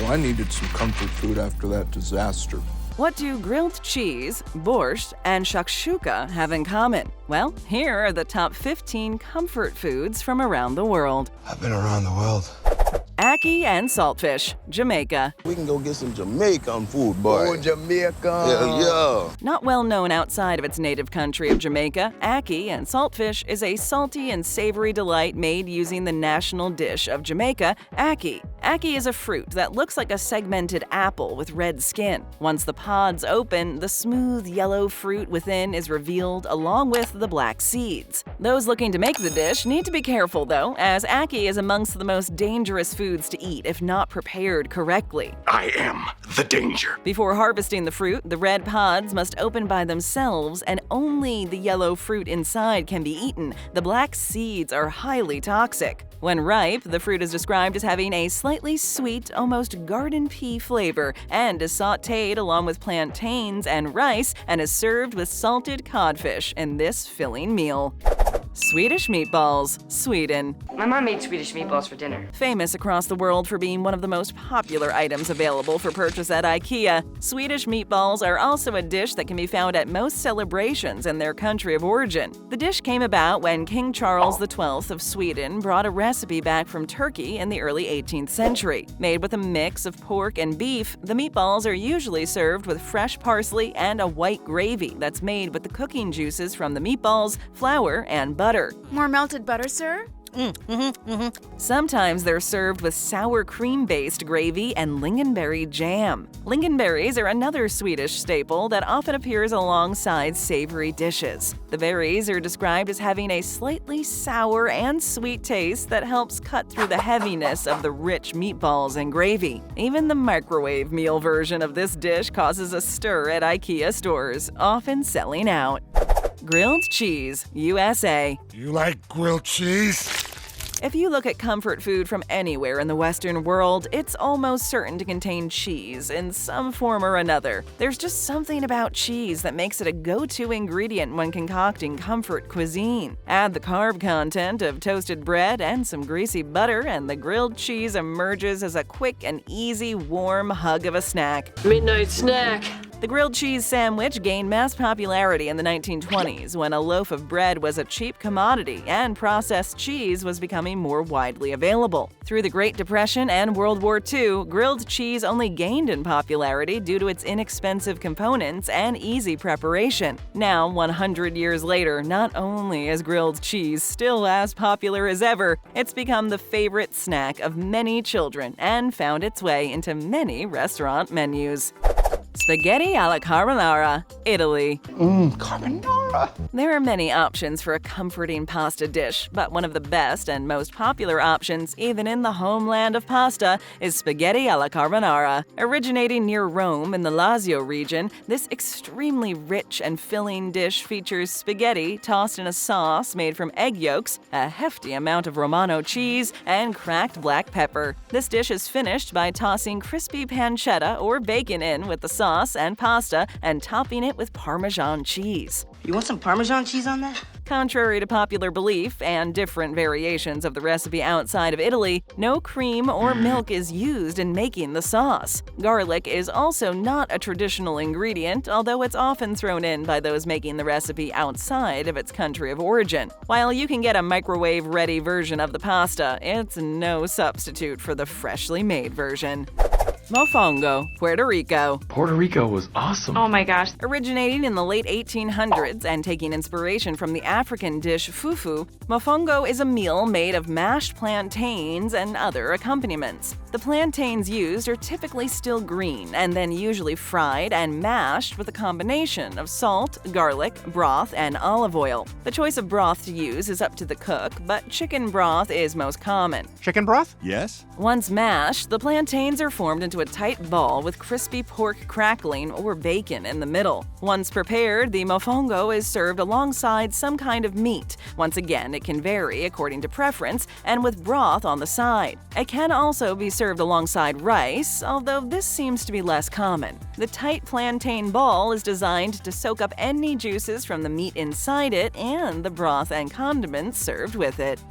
I needed some comfort food after that disaster. What do grilled cheese, borscht, and shakshouka have in common? Well, here are the top 15 comfort foods from around the world. I've been around the world. Ackee and saltfish, Jamaica. We can go get some Jamaican food, boy. Oh, Jamaica. Yeah. Not well known outside of its native country of Jamaica, ackee and saltfish is a salty and savory delight made using the national dish of Jamaica, ackee. Ackee is a fruit that looks like a segmented apple with red skin. Once the pods open, the smooth yellow fruit within is revealed along with the black seeds. Those looking to make the dish need to be careful though, as ackee is amongst the most dangerous foods to eat if not prepared correctly. I am the danger. Before harvesting the fruit, the red pods must open by themselves and only the yellow fruit inside can be eaten. The black seeds are highly toxic. When ripe, the fruit is described as having a slightly sweet, almost garden pea flavor and is sautéed along with plantains and rice and is served with salted codfish in this filling meal. Swedish meatballs, Sweden. My mom made Swedish meatballs for dinner. Famous across the world for being one of the most popular items available for purchase at IKEA, Swedish meatballs are also a dish that can be found at most celebrations in their country of origin. The dish came about when King Charles XII of Sweden brought a recipe back from Turkey in the early 18th century. Made with a mix of pork and beef, the meatballs are usually served with fresh parsley and a white gravy that's made with the cooking juices from the meatballs, flour, and butter. More melted butter, sir? Sometimes they're served with sour cream-based gravy and lingonberry jam. Lingonberries are another Swedish staple that often appears alongside savory dishes. The berries are described as having a slightly sour and sweet taste that helps cut through the heaviness of the rich meatballs and gravy. Even the microwave meal version of this dish causes a stir at IKEA stores, often selling out. Grilled cheese, USA. You like grilled cheese? If you look at comfort food from anywhere in the Western world, it's almost certain to contain cheese in some form or another. There's just something about cheese that makes it a go-to ingredient when concocting comfort cuisine. Add the carb content of toasted bread and some greasy butter, and the grilled cheese emerges as a quick and easy warm hug of a snack. Midnight snack. The grilled cheese sandwich gained mass popularity in the 1920s when a loaf of bread was a cheap commodity and processed cheese was becoming more widely available. Through the Great Depression and World War II, grilled cheese only gained in popularity due to its inexpensive components and easy preparation. Now, 100 years later, not only is grilled cheese still as popular as ever, it's become the favorite snack of many children and found its way into many restaurant menus. Spaghetti alla carbonara, Italy. Carbonara. There are many options for a comforting pasta dish, but one of the best and most popular options, even in the homeland of pasta, is spaghetti alla carbonara. Originating near Rome in the Lazio region, this extremely rich and filling dish features spaghetti tossed in a sauce made from egg yolks, a hefty amount of Romano cheese, and cracked black pepper. This dish is finished by tossing crispy pancetta or bacon in with the sauce and pasta and topping it with Parmesan cheese. You want some Parmesan cheese on that? Contrary to popular belief and different variations of the recipe outside of Italy, no cream or milk is used in making the sauce. Garlic is also not a traditional ingredient, although it's often thrown in by those making the recipe outside of its country of origin. While you can get a microwave-ready version of the pasta, it's no substitute for the freshly made version. Mofongo, Puerto Rico. Puerto Rico was awesome. Oh my gosh. Originating in the late 1800s and taking inspiration from the African dish fufu, mofongo is a meal made of mashed plantains and other accompaniments. The plantains used are typically still green and then usually fried and mashed with a combination of salt, garlic, broth, and olive oil. The choice of broth to use is up to the cook, but chicken broth is most common. Chicken broth? Yes. Once mashed, the plantains are formed into a tight ball with crispy pork crackling or bacon in the middle. Once prepared, the mofongo is served alongside some kind of meat. Once again, it can vary according to preference and with broth on the side. It can also be served alongside rice, although this seems to be less common. The tight plantain ball is designed to soak up any juices from the meat inside it and the broth and condiments served with it.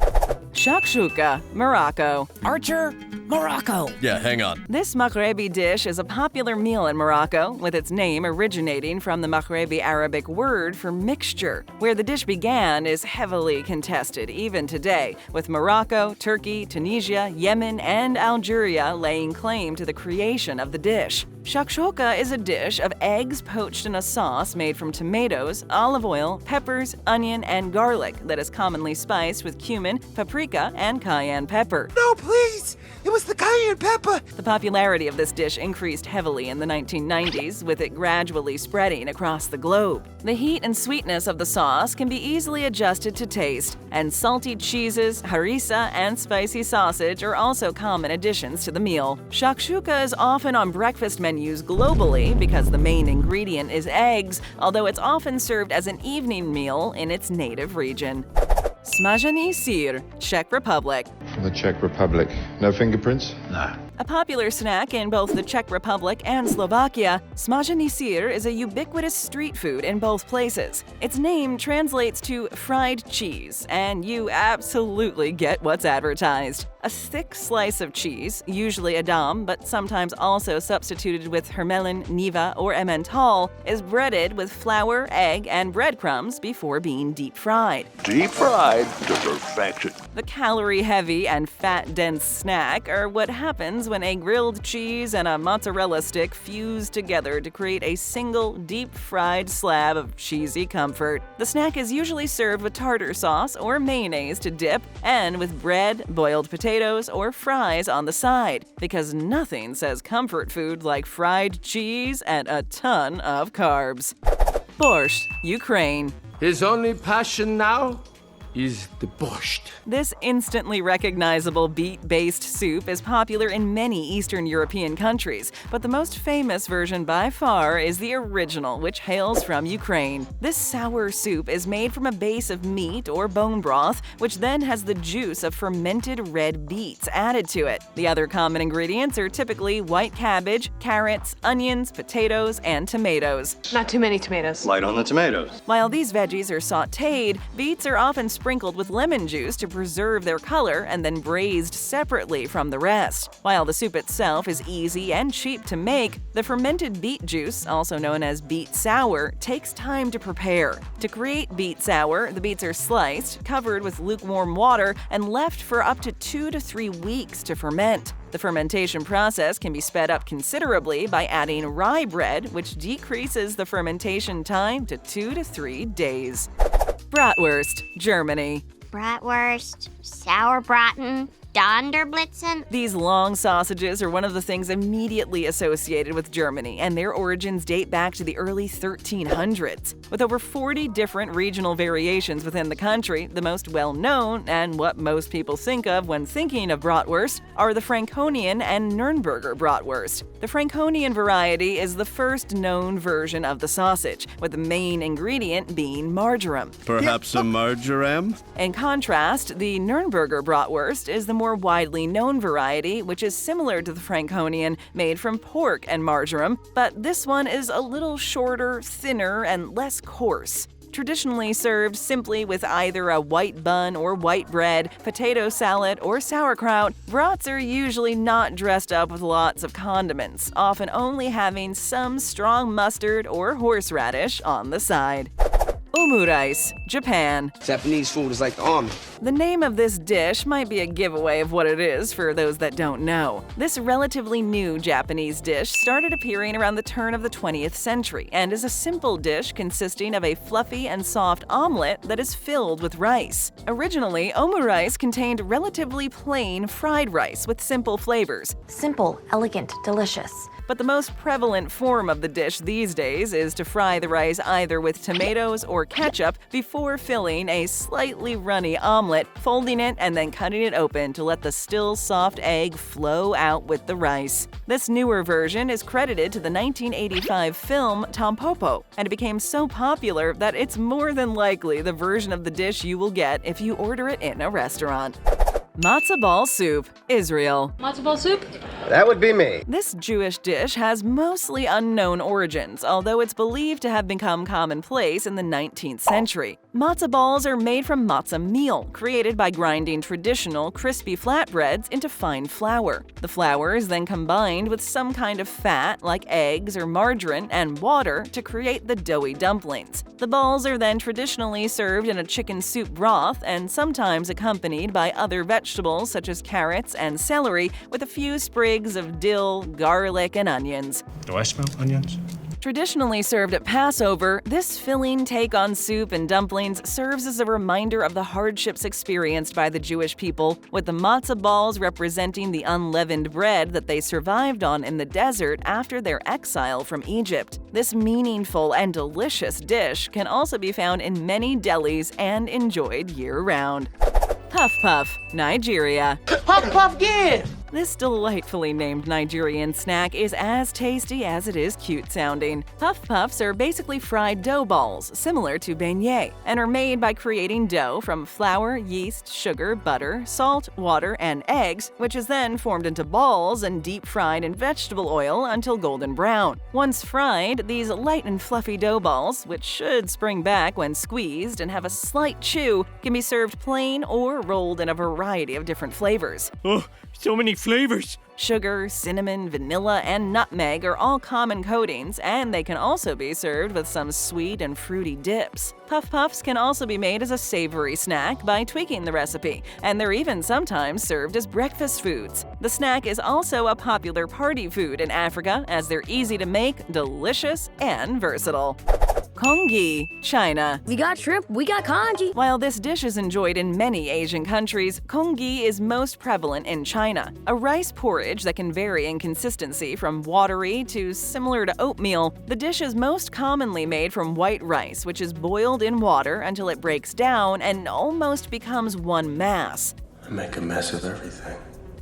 Shakshouka, Morocco. Archer, Morocco. Yeah, hang on. This Maghrebi dish is a popular meal in Morocco, with its name originating from the Maghrebi Arabic word for mixture. Where the dish began is heavily contested even today, with Morocco, Turkey, Tunisia, Yemen, and Algeria laying claim to the creation of the dish. Shakshouka is a dish of eggs poached in a sauce made from tomatoes, olive oil, peppers, onion, and garlic that is commonly spiced with cumin, paprika, and cayenne pepper. No, please! It was the cayenne pepper! The popularity of this dish increased heavily in the 1990s, with it gradually spreading across the globe. The heat and sweetness of the sauce can be easily adjusted to taste, and salty cheeses, harissa, and spicy sausage are also common additions to the meal. Shakshouka is often on breakfast menus globally because the main ingredient is eggs, although it's often served as an evening meal in its native region. Smažený sír, Czech Republic. From the Czech Republic. No fingerprints? No. A popular snack in both the Czech Republic and Slovakia, Smažený sír is a ubiquitous street food in both places. Its name translates to fried cheese, and you absolutely get what's advertised. A thick slice of cheese, usually Edam, but sometimes also substituted with hermelin, niva, or emmental, is breaded with flour, egg, and breadcrumbs before being deep fried. Deep fried to perfection. The calorie-heavy and fat-dense snack are what happens when a grilled cheese and a mozzarella stick fuse together to create a single deep-fried slab of cheesy comfort. The snack is usually served with tartar sauce or mayonnaise to dip, and with bread, boiled potatoes, or fries on the side, because nothing says comfort food like fried cheese and a ton of carbs. Borscht, Ukraine. His only passion now is the borscht. This instantly recognizable beet-based soup is popular in many Eastern European countries, but the most famous version by far is the original, which hails from Ukraine. This sour soup is made from a base of meat or bone broth, which then has the juice of fermented red beets added to it. The other common ingredients are typically white cabbage, carrots, onions, potatoes, and tomatoes. Not too many tomatoes. Light on the tomatoes. While these veggies are sautéed, beets are often sprinkled with lemon juice to preserve their color and then braised separately from the rest. While the soup itself is easy and cheap to make, the fermented beet juice, also known as beet sour, takes time to prepare. To create beet sour, the beets are sliced, covered with lukewarm water, and left for up to 2 to 3 weeks to ferment. The fermentation process can be sped up considerably by adding rye bread, which decreases the fermentation time to 2 to 3 days. Bratwurst, Germany. Bratwurst, Sauerbraten, Donnerblitzen. These long sausages are one of the things immediately associated with Germany, and their origins date back to the early 1300s. With over 40 different regional variations within the country, the most well-known, and what most people think of when thinking of bratwurst, are the Franconian and Nürnberger bratwurst. The Franconian variety is the first known version of the sausage, with the main ingredient being marjoram. Perhaps a marjoram? In contrast, the Nürnberger bratwurst is the more widely known variety, which is similar to the Franconian, made from pork and marjoram, but this one is a little shorter, thinner, and less coarse. Traditionally served simply with either a white bun or white bread, potato salad, or sauerkraut, brats are usually not dressed up with lots of condiments, often only having some strong mustard or horseradish on the side. Omurice, Japan. Japanese food is like the army. The name of this dish might be a giveaway of what it is for those that don't know. This relatively new Japanese dish started appearing around the turn of the 20th century and is a simple dish consisting of a fluffy and soft omelet that is filled with rice. Originally, omurice contained relatively plain fried rice with simple flavors. Simple, elegant, delicious. But the most prevalent form of the dish these days is to fry the rice either with tomatoes or ketchup before filling a slightly runny omelet, folding it, and then cutting it open to let the still soft egg flow out with the rice. This newer version is credited to the 1985 film Tampopo, and it became so popular that it's more than likely the version of the dish you will get if you order it in a restaurant. Matzah ball soup, Israel. Matzo ball soup? That would be me. This Jewish dish has mostly unknown origins, although it's believed to have become commonplace in the 19th century. Matzah balls are made from matzah meal, created by grinding traditional crispy flatbreads into fine flour. The flour is then combined with some kind of fat like eggs or margarine and water to create the doughy dumplings. The balls are then traditionally served in a chicken soup broth and sometimes accompanied by other vegetables such as carrots and celery with a few sprigs of dill, garlic, and onions. Do I smell onions? Traditionally served at Passover, this filling take on soup and dumplings serves as a reminder of the hardships experienced by the Jewish people, with the matzah balls representing the unleavened bread that they survived on in the desert after their exile from Egypt. This meaningful and delicious dish can also be found in many delis and enjoyed year-round. Puff Puff, Nigeria. Puff Puff, yeah! This delightfully named Nigerian snack is as tasty as it is cute sounding. Puff Puffs are basically fried dough balls, similar to beignets, and are made by creating dough from flour, yeast, sugar, butter, salt, water, and eggs, which is then formed into balls and deep fried in vegetable oil until golden brown. Once fried, these light and fluffy dough balls, which should spring back when squeezed and have a slight chew, can be served plain or rolled in a variety of different flavors. Oh, so many flavors! Sugar, cinnamon, vanilla, and nutmeg are all common coatings, and they can also be served with some sweet and fruity dips. Puff Puffs can also be made as a savory snack by tweaking the recipe, and they're even sometimes served as breakfast foods. The snack is also a popular party food in Africa as they're easy to make, delicious, and versatile. Congee, China. We got shrimp, we got congee. While this dish is enjoyed in many Asian countries, congee is most prevalent in China. A rice porridge that can vary in consistency from watery to similar to oatmeal, the dish is most commonly made from white rice, which is boiled in water until it breaks down and almost becomes one mass. I make a mess of everything.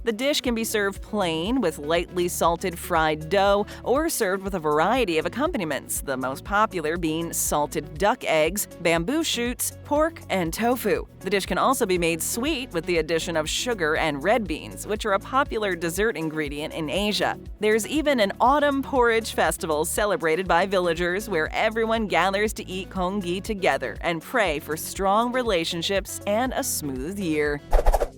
The dish can be served plain with lightly salted fried dough or served with a variety of accompaniments, the most popular being salted duck eggs, bamboo shoots, pork, and tofu. The dish can also be made sweet with the addition of sugar and red beans, which are a popular dessert ingredient in Asia. There's even an autumn porridge festival celebrated by villagers where everyone gathers to eat congee together and pray for strong relationships and a smooth year.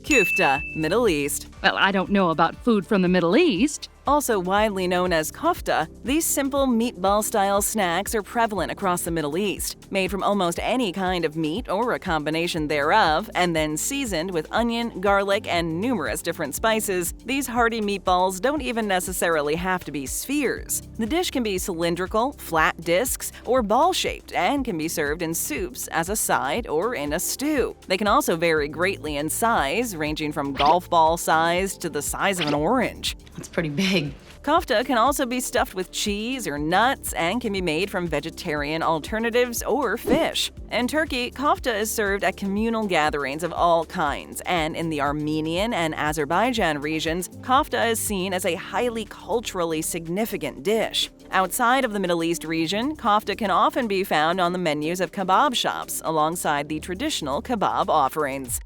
Kyufte, Middle East. Well, I don't know about food from the Middle East. Also widely known as kofta, these simple meatball-style snacks are prevalent across the Middle East. Made from almost any kind of meat or a combination thereof, and then seasoned with onion, garlic, and numerous different spices, these hearty meatballs don't even necessarily have to be spheres. The dish can be cylindrical, flat discs, or ball-shaped, and can be served in soups as a side or in a stew. They can also vary greatly in size, ranging from golf ball size to the size of an orange. That's pretty big. Kofta can also be stuffed with cheese or nuts and can be made from vegetarian alternatives or fish. In Turkey, kofta is served at communal gatherings of all kinds, and in the Armenian and Azerbaijan regions, kofta is seen as a highly culturally significant dish. Outside of the Middle East region, kofta can often be found on the menus of kebab shops alongside the traditional kebab offerings.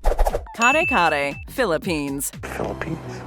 Kare-Kare, Philippines. Philippines?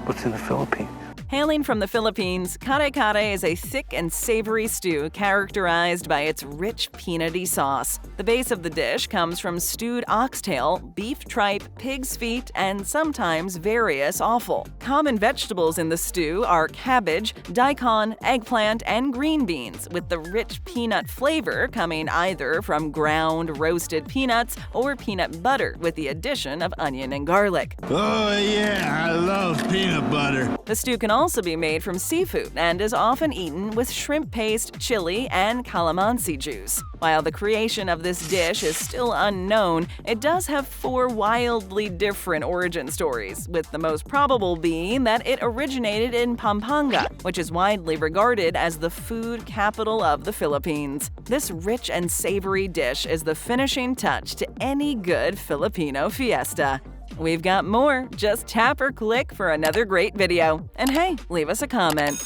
What's in the Philippines? Hailing from the Philippines, Kare-Kare is a thick and savory stew characterized by its rich peanutty sauce. The base of the dish comes from stewed oxtail, beef tripe, pig's feet, and sometimes various offal. Common vegetables in the stew are cabbage, daikon, eggplant, and green beans, with the rich peanut flavor coming either from ground roasted peanuts or peanut butter with the addition of onion and garlic. Oh yeah, I love peanut butter. The stew can also be made from seafood and is often eaten with shrimp paste, chili, and calamansi juice. While the creation of this dish is still unknown, it does have 4 wildly different origin stories, with the most probable being that it originated in Pampanga, which is widely regarded as the food capital of the Philippines. This rich and savory dish is the finishing touch to any good Filipino fiesta. We've got more. Just tap or click for another great video. And hey, leave us a comment.